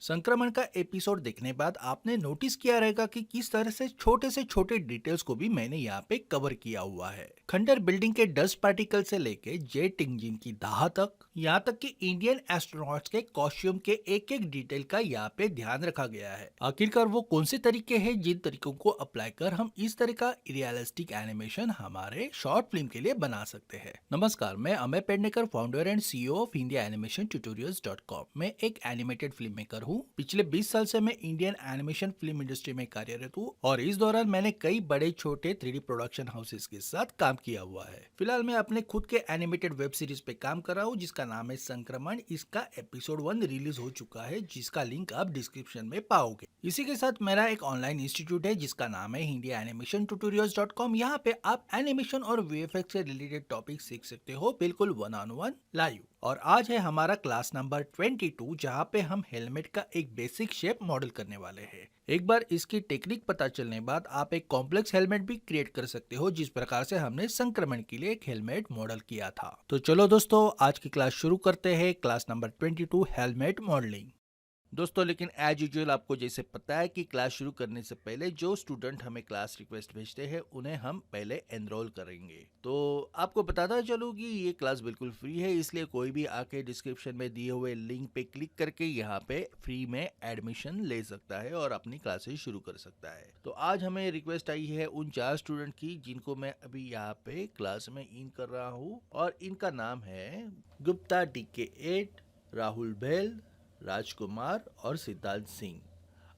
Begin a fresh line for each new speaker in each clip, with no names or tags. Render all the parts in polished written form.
संक्रमण का एपिसोड देखने बाद आपने नोटिस किया रहेगा कि किस तरह से छोटे डिटेल्स को भी मैंने यहाँ पे कवर किया हुआ है। खंडर बिल्डिंग के डस्ट पार्टिकल से लेके जेट इंजन की दाह तक, यहाँ तक कि इंडियन एस्ट्रोनॉट्स के कॉस्ट्यूम के एक एक डिटेल का यहाँ पे ध्यान रखा गया है। आखिरकार वो कौन से तरीके हैं जिन तरीकों को अप्लाई कर हम इस तरह का रियलिस्टिक एनिमेशन हमारे शॉर्ट फिल्म के लिए बना सकते हैं। नमस्कार, मैं Amay Pednekar, founder and CEO of India animation tutorials dot com. मैं एक एनिमेटेड फिल्म मेकर हूँ। पिछले 20 साल से मैं इंडियन एनिमेशन फिल्म इंडस्ट्री में कार्यरत हूँ और इस दौरान मैंने कई बड़े छोटे 3D प्रोडक्शन हाउसेस के साथ काम किया हुआ है। फिलहाल मैं अपने खुद के एनिमेटेड वेब सीरीज पे काम कर रहा हूँ जिसका नाम है संक्रमण। इसका एपिसोड 1 रिलीज हो चुका है जिसका लिंक आप डिस्क्रिप्शन में पाओगे। इसी के साथ मेरा एक ऑनलाइन इंस्टीट्यूट है जिसका नाम है इंडिया एनिमेशन ट्यूटोरियल्स.com। यहाँ पे आप एनिमेशन और VFX से रिलेटेड टॉपिक सीख सकते हो बिल्कुल 1-on-1 लाइव। और आज है हमारा क्लास नंबर 22 जहाँ पे हम हेलमेट का एक बेसिक शेप मॉडल करने वाले हैं। एक बार इसकी टेक्निक पता चलने बाद आप एक कॉम्प्लेक्स हेलमेट भी क्रिएट कर सकते हो जिस प्रकार से हमने संक्रमण के लिए एक हेलमेट मॉडल किया था। तो चलो दोस्तों, आज की क्लास शुरू करते हैं। Class number 22, helmet modelling. दोस्तों, लेकिन एज यूजुअल आपको जैसे पता है कि क्लास शुरू करने से पहले जो स्टूडेंट हमें क्लास रिक्वेस्ट भेजते हैं उन्हें हम पहले एनरोल करेंगे। तो आपको बताता चलूँ कि ये क्लास बिल्कुल फ्री है, इसलिए कोई भी आके डिस्क्रिप्शन में दिए हुए लिंक पे क्लिक करके यहाँ पे फ्री में एडमिशन ले सकता है और अपनी क्लासेस शुरू कर सकता है। तो आज हमें रिक्वेस्ट आई है उन 4 स्टूडेंट की जिनको मैं अभी यहाँ पे क्लास में इन कर रहा हूँ और इनका नाम है गुप्ता DK8, राहुल भेल, राजकुमार और सिद्धार्थ सिंह।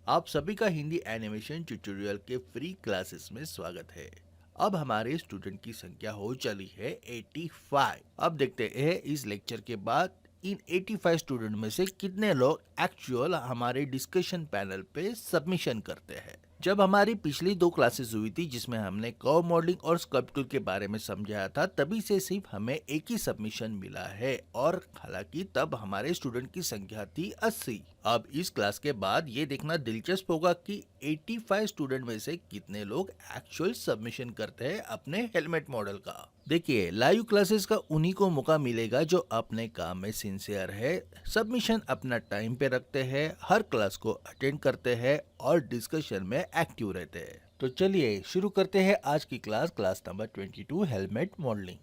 आप सभी का हिंदी एनिमेशन ट्यूटोरियल के फ्री क्लासेस में स्वागत है। अब हमारे स्टूडेंट की संख्या हो चली है 85। अब देखते हैं इस लेक्चर के बाद इन 85 स्टूडेंट में से कितने लोग एक्चुअल हमारे डिस्कशन पैनल पे सबमिशन करते हैं। जब हमारी पिछली 2 क्लासेस हुई थी जिसमें हमने कर्व मॉडलिंग और स्कल्पचर के बारे में समझाया था, तभी से सिर्फ हमें एक ही सबमिशन मिला है और हालांकि तब हमारे स्टूडेंट की संख्या थी 80। अब इस क्लास के बाद ये देखना दिलचस्प होगा कि 85 स्टूडेंट में से कितने लोग एक्चुअल सबमिशन करते हैं अपने हेलमेट मॉडल का। देखिए, लाइव क्लासेस का उन्हीं को मौका मिलेगा जो अपने काम में सिंसियर है, सबमिशन अपना टाइम पे रखते हैं, हर क्लास को अटेंड करते हैं और डिस्कशन में एक्टिव रहते हैं। तो चलिए शुरू करते हैं आज की क्लास नंबर 22, हेलमेट मॉडलिंग।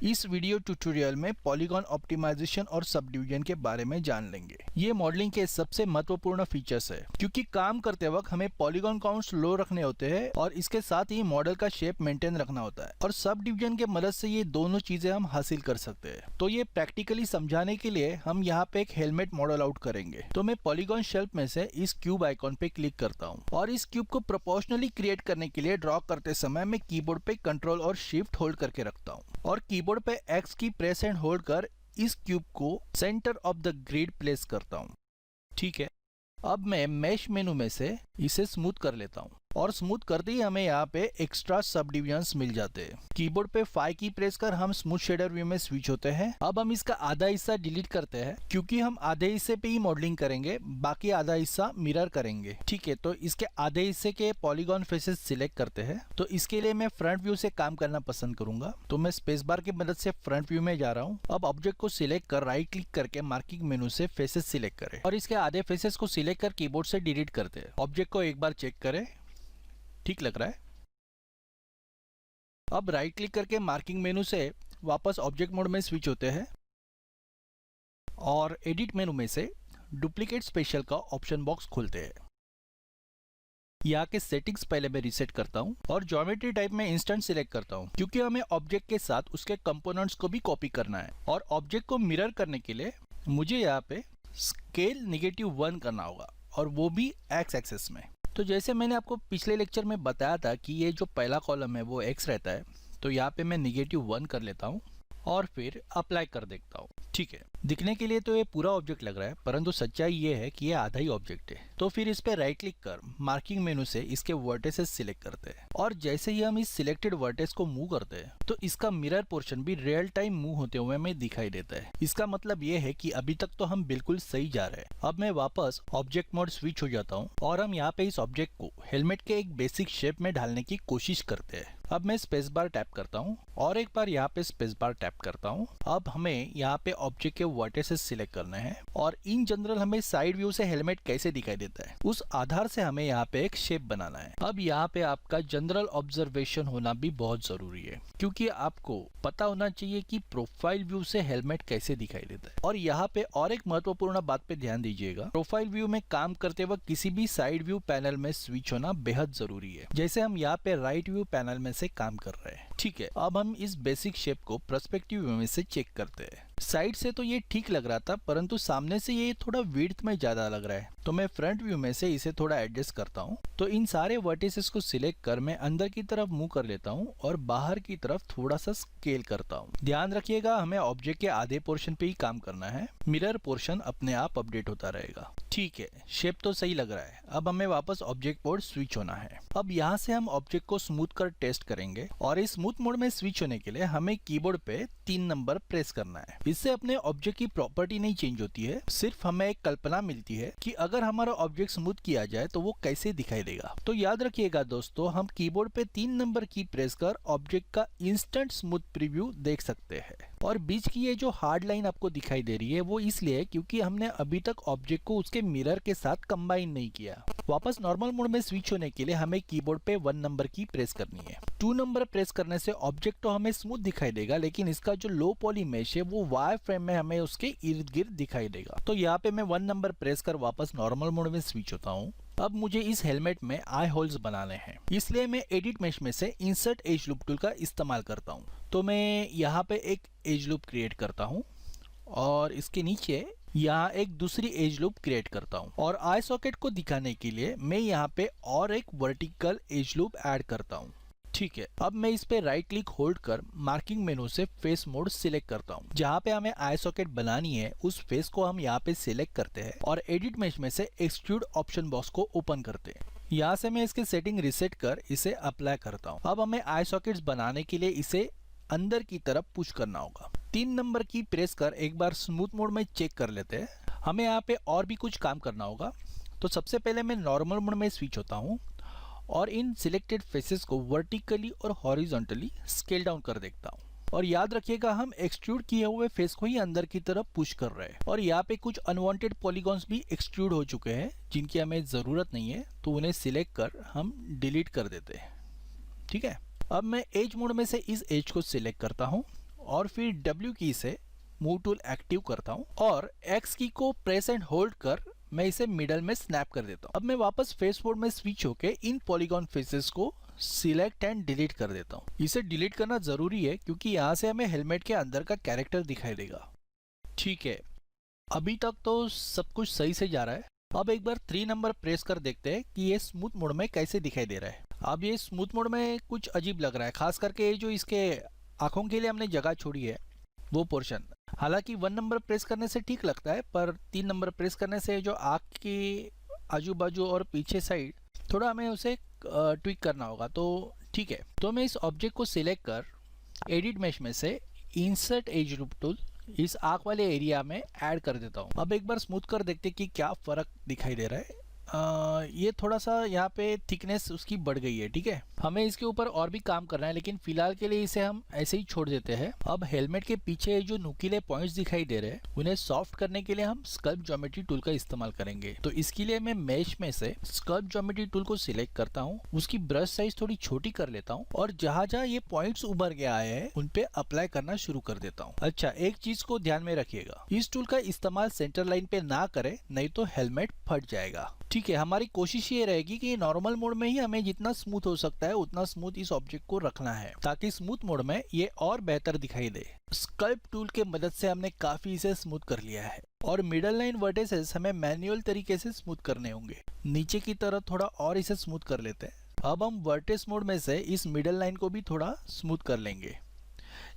इस वीडियो ट्यूटोरियल में पॉलीगॉन ऑप्टिमाइजेशन और सबडिवीजन के बारे में जान लेंगे। ये मॉडलिंग के सबसे महत्वपूर्ण फीचर्स है क्योंकि काम करते वक्त हमें पॉलीगॉन काउंट्स लो रखने होते हैं और इसके साथ ही मॉडल का शेप मेंटेन रखना होता है और सब डिवीजन के मदद से ये दोनों चीजें हम हासिल कर सकते हैं। तो ये प्रैक्टिकली समझाने के लिए हम यहाँ पे एक हेलमेट मॉडल आउट करेंगे। तो मैं पॉलीगॉन शेल्फ में से इस क्यूब आइकॉन पे क्लिक करता हूँ और इस क्यूब को प्रोपोर्शनली क्रिएट करने के लिए ड्रॉ करते समय मैं कीबोर्ड पे कंट्रोल और शिफ्ट होल्ड करके रखता हूँ और कीबोर्ड पे X की प्रेस एंड होल्ड कर इस क्यूब को centre of the grid place करता हूं। ठीक है, अब मैं मैश मेनू में से इसे स्मूथ कर लेता हूं और स्मूथ करते ही हमें यहाँ पे एक्स्ट्रा सब डिविजन्स मिल जाते हैं। कीबोर्ड पे 5 की प्रेस कर हम स्मूथ शेडर व्यू में स्विच होते हैं। अब हम इसका आधा हिस्सा डिलीट करते हैं क्योंकि हम आधे हिस्से पे ही मॉडलिंग करेंगे, बाकी आधा हिस्सा मिरर करेंगे। ठीक है, तो इसके आधे हिस्से के पॉलीगॉन फेसेस सिलेक्ट करते हैं। तो इसके लिए मैं फ्रंट व्यू से काम करना पसंद करूंगा, तो मैं स्पेस बार की मदद से फ्रंट व्यू में जा रहा हूँ। अब ऑब्जेक्ट को सिलेक्ट कर राइट क्लिक करके मार्किंग मेनू से फेसेस सिलेक्ट करें और इसके आधे फेसेस को सिलेक्ट कर कीबोर्ड से डिलीट करते हैं। ऑब्जेक्ट को एक बार चेक करें, ठीक लग रहा है। अब राइट क्लिक करके मार्किंग मेनू से वापस ऑब्जेक्ट मोड में स्विच होते हैं और एडिट मेनू में से डुप्लीकेट स्पेशल का ऑप्शन बॉक्स खोलते हैं। यहाँ के सेटिंग्स पहले मैं रीसेट करता हूँ और ज्योमेट्री टाइप में इंस्टेंट सिलेक्ट करता हूँ क्योंकि हमें ऑब्जेक्ट के साथ उसके कंपोनेंट्स को भी कॉपी करना है और ऑब्जेक्ट को मिरर करने के लिए मुझे यहाँ पे स्केल -1 करना होगा और वो भी X एक्सेस में। तो जैसे मैंने आपको पिछले लेक्चर में बताया था कि ये जो पहला कॉलम है वो X रहता है, तो यहाँ पे मैं -1 कर लेता हूँ और फिर अप्लाई कर देखता हूँ। ठीक है, दिखने के लिए तो ये पूरा ऑब्जेक्ट लग रहा है, परंतु सच्चाई ये है कि ये आधा ही ऑब्जेक्ट है। तो फिर इस पे राइट क्लिक कर मार्किंग मेनू से इसके वर्टेसेस सिलेक्ट करते हैं, और जैसे ही हम इस सिलेक्टेड वर्टेस को मूव करते हैं तो इसका मिरर पोर्शन भी रियल टाइम मूव होते हुए हमें दिखाई देता है। इसका मतलब ये है कि अभी तक तो हम बिल्कुल सही जा रहे हैं। अब मैं वापस ऑब्जेक्ट मोड स्विच हो जाता हूँ और हम यहाँ पे इस ऑब्जेक्ट को हेलमेट के एक बेसिक शेप में ढालने की कोशिश करते हैं। अब मैं स्पेस बार टैप करता हूँ और एक बार यहाँ पे स्पेस बार टैप करता हूँ। अब हमें यहाँ पे ऑब्जेक्ट के वर्टेसेस सिलेक्ट करने हैं और इन जनरल हमें साइड व्यू से हेलमेट कैसे दिखाई देता है उस आधार से हमें यहाँ पे एक शेप बनाना है। अब यहाँ पे आपका जनरल ऑब्जर्वेशन होना भी बहुत जरूरी है, क्योंकि आपको पता होना चाहिए कि प्रोफाइल व्यू से हेलमेट कैसे दिखाई देता है। और यहाँ पे और एक महत्वपूर्ण बात पे ध्यान दीजिएगा, प्रोफाइल व्यू में काम करते वक्त किसी भी साइड व्यू पैनल में स्विच होना बेहद जरूरी है। जैसे हम यहाँ पे राइट व्यू पैनल में से काम कर रहे हैं। ठीक है, अब हम इस बेसिक शेप को पर्सपेक्टिव व्यू में से चेक करते हैं। साइड से तो ये ठीक लग रहा था, परंतु सामने से ये थोड़ा विड्थ में ज्यादा लग रहा है, तो मैं फ्रंट व्यू में से इसे थोड़ा एडजस्ट करता हूँ। तो इन सारे वर्टिसेस को सिलेक्ट कर मैं अंदर की तरफ मूव कर लेता हूँ और बाहर की तरफ थोड़ा सा स्केल करता हूँ। ध्यान रखिएगा, हमें ऑब्जेक्ट के आधे पोर्शन पे ही काम करना है, मिरर पोर्शन अपने आप अपडेट होता रहेगा। ठीक है, शेप तो सही लग रहा है। अब हमें वापस ऑब्जेक्ट मोड स्विच होना है। अब यहाँ से हम ऑब्जेक्ट को स्मूथ कर टेस्ट करेंगे, और इस स्मूथ मोड में स्विच होने के लिए हमें कीबोर्ड पे 3 नंबर प्रेस करना है। इससे अपने ऑब्जेक्ट की प्रॉपर्टी नहीं चेंज होती है, सिर्फ हमें एक कल्पना मिलती है कि अगर हमारा ऑब्जेक्ट स्मूथ किया जाए तो वो कैसे दिखाई देगा। तो याद रखिएगा दोस्तों, हम कीबोर्ड पे 3 नंबर की प्रेस कर ऑब्जेक्ट का इंस्टेंट स्मूथ प्रीव्यू देख सकते हैं। और बीच की ये जो हार्ड लाइन आपको दिखाई दे रही है वो इसलिए क्योंकि हमने अभी तक ऑब्जेक्ट को उसके मिरर के साथ कंबाइन नहीं किया। वापस नॉर्मल मोड में स्विच होने के लिए हमें कीबोर्ड पे 1 नंबर की प्रेस करनी है। 2 नंबर प्रेस करने से ऑब्जेक्ट तो हमें स्मूथ दिखाई देगा, लेकिन इसका जो लो पॉली मेश है वो वायर फ्रेम में हमें उसके इर्द गिर्द दिखाई देगा। तो यहाँ पे मैं 1 नंबर प्रेस कर वापस नॉर्मल मोड में स्विच होता हूँ। अब मुझे इस हेलमेट में आई होल्स बनाने हैं, इसलिए मैं एडिट मेश में से इंसर्ट एज लूप टूल का इस्तेमाल करता हूँ। तो मैं यहाँ पे एक एज लूप क्रिएट करता हूँ और इसके नीचे यहाँ एक दूसरी एज लूप क्रिएट करता हूँ, और आई सॉकेट को दिखाने के लिए मैं यहाँ पे और एक वर्टिकल एज लूप ऐड करता हूँ। ठीक है, अब मैं इस पे राइट क्लिक होल्ड कर मार्किंग मेनू से फेस मोड सिलेक्ट करता हूँ। जहाँ पे हमें आई सॉकेट बनानी है उस फेस को हम यहाँ पे सिलेक्ट करते हैं और एडिट मेश में से एक्सट्रूड ऑप्शन बॉक्स को ओपन करते हैं। यहाँ से मैं इसकी सेटिंग रिसेट कर इसे अप्लाई करता हूँ। अब हमें आई सॉकेट्स बनाने के लिए इसे अंदर की तरफ पुश करना होगा। 3 नंबर की प्रेस कर एक बार स्मूथ मोड में चेक कर लेते हैं। हमें यहाँ पे और भी कुछ काम करना होगा। तो सबसे पहले मैं नॉर्मल मोड में स्विच होता हूँ और इन सिलेक्टेड फेसेस को वर्टिकली और हॉरिजॉन्टली स्केल डाउन कर देखता हूँ। और याद रखिएगा, हम एक्सट्रूड किए हुए फेस को ही अंदर की तरफ पुश कर रहे हैं। और यहाँ पे कुछ अनवांटेड पॉलीगॉन्स भी एक्सट्रूड हो चुके हैं जिनकी हमें ज़रूरत नहीं है, तो उन्हें सिलेक्ट कर हम डिलीट कर देते हैं। ठीक है, अब मैं एज मोड में से इस एज को सिलेक्ट करता हूँ और फिर W की से मूव टूल एक्टिव करता हूँ और X की को प्रेस एंड होल्ड कर मैं इसे मिडल में स्नैप कर देता हूँ। अब मैं वापस फेस मोड में स्विच होके इन पॉलीगॉन फेसेस को सिलेक्ट एंड डिलीट कर देता हूँ। इसे डिलीट करना जरूरी है क्योंकि यहाँ से हमें हेलमेट के अंदर का कैरेक्टर दिखाई देगा। ठीक है, अभी तक तो सब कुछ सही से जा रहा है। अब एक बार 3 नंबर प्रेस कर देखते हैं कि ये स्मूथ मोड में कैसे दिखाई दे रहा है। अब ये स्मूथ मोड में कुछ अजीब लग रहा है, खास करके जो इसके आंखों के लिए हमने जगह छोड़ी है वो पोर्शन। हालांकि 1 नंबर प्रेस करने से ठीक लगता है, पर 3 नंबर प्रेस करने से जो आँख के आजू बाजू और पीछे साइड थोड़ा हमें उसे ट्विक करना होगा। तो ठीक है, तो मैं इस ऑब्जेक्ट को सिलेक्ट कर एडिट मेश में से इंसर्ट एज लूप टूल इस आँख वाले एरिया में ऐड कर देता हूँ। अब एक बार स्मूथ कर देखते कि क्या फ़र्क दिखाई दे रहा है। ये थोड़ा सा यहाँ पे थिकनेस उसकी बढ़ गई है। ठीक है, हमें इसके ऊपर और भी काम करना है, लेकिन फिलहाल के लिए इसे हम ऐसे ही छोड़ देते हैं। अब हेलमेट के पीछे जो नुकीले पॉइंट्स दिखाई दे रहे हैं उन्हें सॉफ्ट करने के लिए हम स्कल्प ज्योमेट्री टूल का इस्तेमाल करेंगे। तो इसके लिए मैं मेश में से स्कल्प ज्योमेट्री टूल को सिलेक्ट करता हूँ, उसकी ब्रश साइज थोड़ी छोटी कर लेता हूँ और जहाँ जहाँ ये पॉइंट्स उभर के आए हैं उन पे अप्लाई करना शुरू कर देता हूँ। अच्छा, एक चीज को ध्यान में रखिएगा, इस टूल का इस्तेमाल सेंटर लाइन पे ना करें, नहीं तो हेलमेट फट जाएगा। ठीक है, हमारी कोशिश ये रहेगी कि नॉर्मल मोड में ही हमें जितना स्मूथ हो सकता है उतना स्मूथ इस ऑब्जेक्ट को रखना है, ताकि स्मूथ मोड में ये और बेहतर दिखाई दे। स्कल्प टूल के मदद से हमने काफी इसे स्मूथ कर लिया है और मिडल लाइन वर्टिसेस हमें मैन्युअल तरीके से स्मूथ करने होंगे। नीचे की तरफ थोड़ा और इसे स्मूथ कर लेते हैं। अब हम वर्टिस मोड में से इस मिडल लाइन को भी थोड़ा स्मूथ कर लेंगे।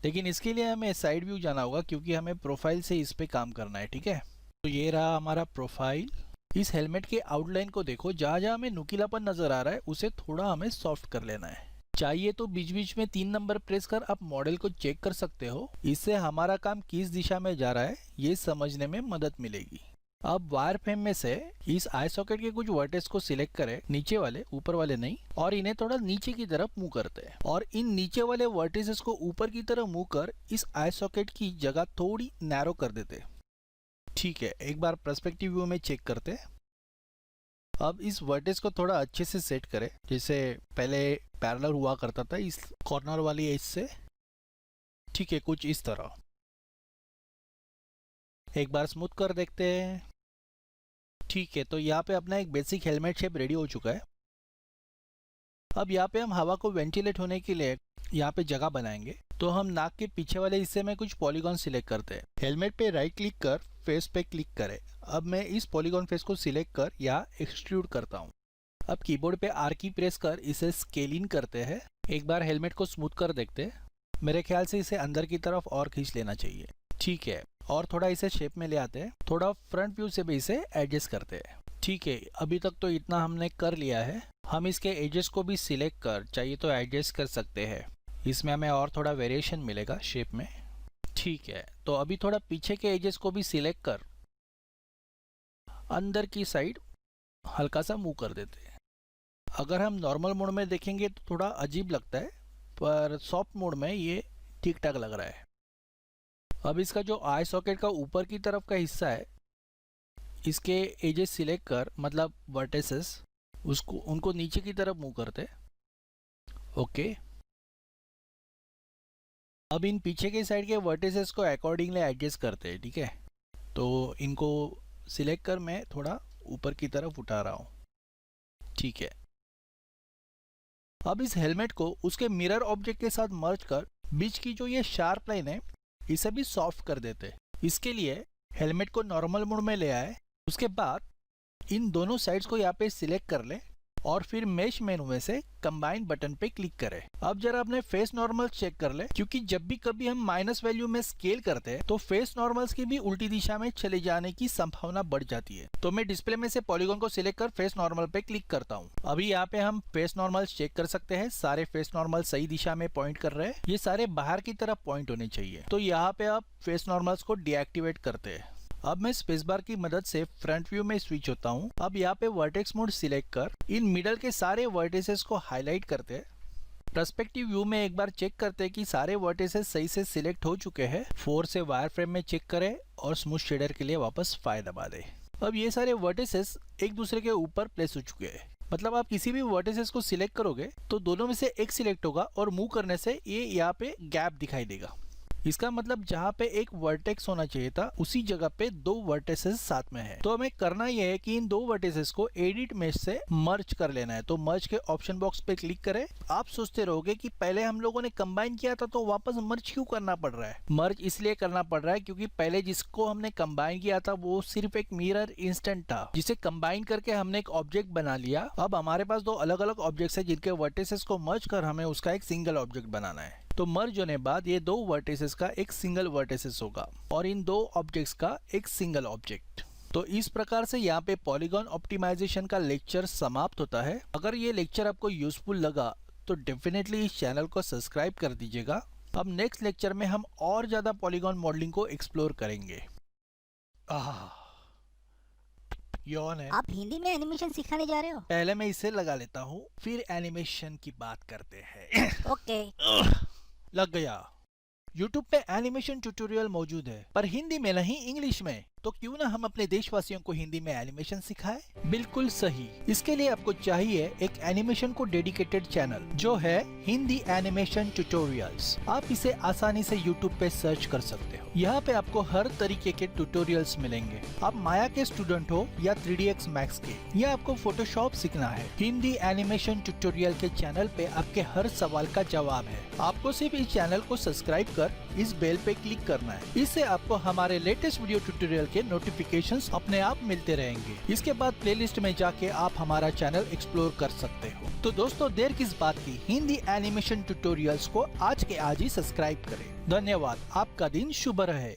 लेकिन इसके लिए हमें साइड व्यू जाना होगा क्योंकि हमें प्रोफाइल से इस पे काम करना है, ठीक है। तो ये रहा हमारा प्रोफाइल। इस हेलमेट के आउटलाइन को देखो, जहाँ जहाँ हमें नुकीलापन नजर आ रहा है उसे थोड़ा हमें सॉफ्ट कर लेना है। चाहिए तो बीच बीच में 3 नंबर प्रेस कर आप मॉडल को चेक कर सकते हो। इससे हमारा काम किस दिशा में जा रहा है ये समझने में मदद मिलेगी। अब वायर फ्रेम में से इस आई सॉकेट के कुछ वर्टेक्स को सिलेक्ट करें, नीचे वाले, ऊपर वाले नहीं, और इन्हें थोड़ा नीचे की तरफ मूव करते हैं। और इन नीचे वाले वर्टिसेस को ऊपर की तरफ मूव कर इस आई सॉकेट की जगह थोड़ी नैरो कर देते हैं। ठीक है, एक बार पर्सपेक्टिव व्यू में चेक करते हैं। अब इस वर्टेक्स को थोड़ा अच्छे से सेट करें, जैसे पहले पैरेलल हुआ करता था इस कॉर्नर वाली एज से। ठीक है, कुछ इस तरह। एक बार स्मूथ कर देखते हैं। ठीक है, तो यहाँ पे अपना एक बेसिक हेलमेट शेप रेडी हो चुका है। अब यहाँ पे हम हवा को वेंटिलेट होने के लिए यहाँ पे जगह बनाएंगे। तो हम नाक के पीछे वाले हिस्से में कुछ पॉलीगॉन सिलेक्ट करते हैं। हेलमेट पे राइट क्लिक कर फेस पे क्लिक करें। अब मैं इस पॉलीगॉन फेस को सिलेक्ट कर यहाँ एक्सट्रूड करता हूँ। अब कीबोर्ड पे आर की प्रेस कर इसे स्केल इन करते हैं। एक बार हेलमेट को स्मूथ कर देखते हैं। मेरे ख्याल से इसे अंदर की तरफ और खींच लेना चाहिए। ठीक है, और थोड़ा इसे शेप में ले आते हैं। थोड़ा फ्रंट व्यू से भी इसे एडजस्ट करते हैं। ठीक है, अभी तक तो इतना हमने कर लिया है। हम इसके एजेस को भी सिलेक्ट कर चाहिए तो एडजस्ट कर सकते हैं। इसमें हमें और थोड़ा वेरिएशन मिलेगा शेप में। ठीक है, तो अभी थोड़ा पीछे के एजेस को भी सिलेक्ट कर अंदर की साइड हल्का सा मूव कर देते हैं। अगर हम नॉर्मल मोड में देखेंगे तो थोड़ा अजीब लगता है, पर सॉफ्ट मोड में ये ठीक ठाक लग रहा है। अब इसका जो आई सॉकेट का ऊपर की तरफ का हिस्सा है, इसके एजेस सिलेक्ट कर, मतलब वर्टेसेस, उसको उनको नीचे की तरफ मूव करते। ओके, अब इन पीछे के साइड के वर्टेसेस को अकॉर्डिंगली एडजस्ट करते हैं। ठीक है, तो इनको सिलेक्ट कर मैं थोड़ा ऊपर की तरफ उठा रहा हूँ। ठीक है, अब इस हेलमेट को उसके मिरर ऑब्जेक्ट के साथ मर्ज कर बीच की जो ये शार्प लाइन है इसे भी सॉफ्ट कर देते। इसके लिए हेलमेट को नॉर्मल मोड में ले आए। उसके बाद इन दोनों साइड्स को यहाँ पे सिलेक्ट कर ले और फिर मेश मेनू में से कंबाइन बटन पे क्लिक करें। अब जरा अपने फेस नॉर्मल चेक कर ले, क्योंकि जब भी कभी हम माइनस वैल्यू में स्केल करते हैं तो फेस नॉर्मल्स की भी उल्टी दिशा में चले जाने की संभावना बढ़ जाती है। तो मैं डिस्प्ले में से पॉलीगॉन को सिलेक्ट कर फेस नॉर्मल पे क्लिक करता हूँ। अभी यहाँ पे हम फेस नॉर्मल चेक कर सकते हैं। सारे फेस नॉर्मल सही दिशा में पॉइंट कर रहे हैं। ये सारे बाहर की तरफ पॉइंट होने चाहिए। तो यहाँ पे आप फेस नॉर्मल्स को डीएक्टिवेट करते हैं। अब मैं स्पेस बार की मदद से फ्रंट व्यू में स्विच होता हूँ। अब यहाँ पे वर्टेक्स मोड सिलेक्ट कर इन मिडल के सारे वर्टेसेस को हाईलाइट करते हैं। पर्सपेक्टिव व्यू में एक बार चेक करते हैं कि सारे वर्टेसेस सही से सिलेक्ट हो चुके हैं। 4 से वायर फ्रेम में चेक करें और स्मूथ शेडर के लिए वापस 5 दबा दें। अब ये सारे वर्टेसेस एक दूसरे के ऊपर प्लेस हो चुके हैं। मतलब आप किसी भी वर्टेसेस को सिलेक्ट करोगे तो दोनों में से एक सिलेक्ट होगा और मूव करने से ये यहाँ पे गैप दिखाई देगा। इसका मतलब जहाँ पे एक वर्टेक्स होना चाहिए था उसी जगह पे 2 वर्टेसेस साथ में है। तो हमें करना यह है कि इन 2 वर्टेसेस को एडिट मेश से मर्ज कर लेना है। तो मर्ज के ऑप्शन बॉक्स पे क्लिक करें। आप सोचते रहोगे कि पहले हम लोगों ने कंबाइन किया था तो वापस मर्ज क्यों करना पड़ रहा है। मर्ज इसलिए करना पड़ रहा है क्योंकि पहले जिसको हमने कंबाइन किया था वो सिर्फ एक मिरर इंस्टेंट था, जिसे कंबाइन करके हमने एक ऑब्जेक्ट बना लिया। अब हमारे पास 2 अलग अलग ऑब्जेक्ट्स है जिनके वर्टेसेस को मर्ज कर हमें उसका एक सिंगल ऑब्जेक्ट बनाना है। तो मर्ज होने बाद ये 2 वर्टेसेस का एक सिंगल वर्टेसेस होगा और इन 2 ऑब्जेक्ट्स का एक सिंगल ऑब्जेक्ट। तो इस प्रकार से यहाँ पे पॉलीगॉन ऑप्टिमाइजेशन का लेक्चर समाप्त होता है। अगर ये लेक्चर आपको यूजफुल लगा तो डेफिनेटली इस चैनल को सब्सक्राइब कर दीजिएगा। अब नेक्स्ट लेक्चर में हम और ज्यादा पॉलीगॉन मॉडलिंग को एक्सप्लोर करेंगे। यौन है।
आप हिंदी में एनिमेशन सिखाने जा रहे हो?
पहले मैं इसे लगा लेता हूँ, फिर एनिमेशन की बात करते हैं।
ओके।
लग गया। YouTube पे एनिमेशन ट्यूटोरियल मौजूद है, पर हिंदी में नहीं, इंग्लिश में। तो क्यों ना हम अपने देशवासियों को हिंदी में एनिमेशन सिखाएं? बिल्कुल सही। इसके लिए आपको चाहिए एक एनिमेशन को डेडिकेटेड चैनल, जो है हिंदी एनिमेशन ट्यूटोरियल्स। आप इसे आसानी से YouTube पे सर्च कर सकते हो। यहाँ पे आपको हर तरीके के ट्यूटोरियल्स मिलेंगे। आप माया के स्टूडेंट हो या 3ds Max के, या आपको फोटोशॉप सीखना है, हिंदी एनिमेशन ट्यूटोरियल के चैनल पे आपके हर सवाल का जवाब है। आपको सिर्फ इस चैनल को सब्सक्राइब कर इस बेल पे क्लिक करना है। इससे आपको हमारे लेटेस्ट वीडियो ट्यूटोरियल के नोटिफिकेशंस अपने आप मिलते रहेंगे। इसके बाद प्लेलिस्ट में जाके आप हमारा चैनल एक्सप्लोर कर सकते हो। तो दोस्तों देर किस बात की, हिंदी एनिमेशन ट्यूटोरियल्स को आज के आज ही सब्सक्राइब करें। धन्यवाद, आपका दिन शुभ रहे।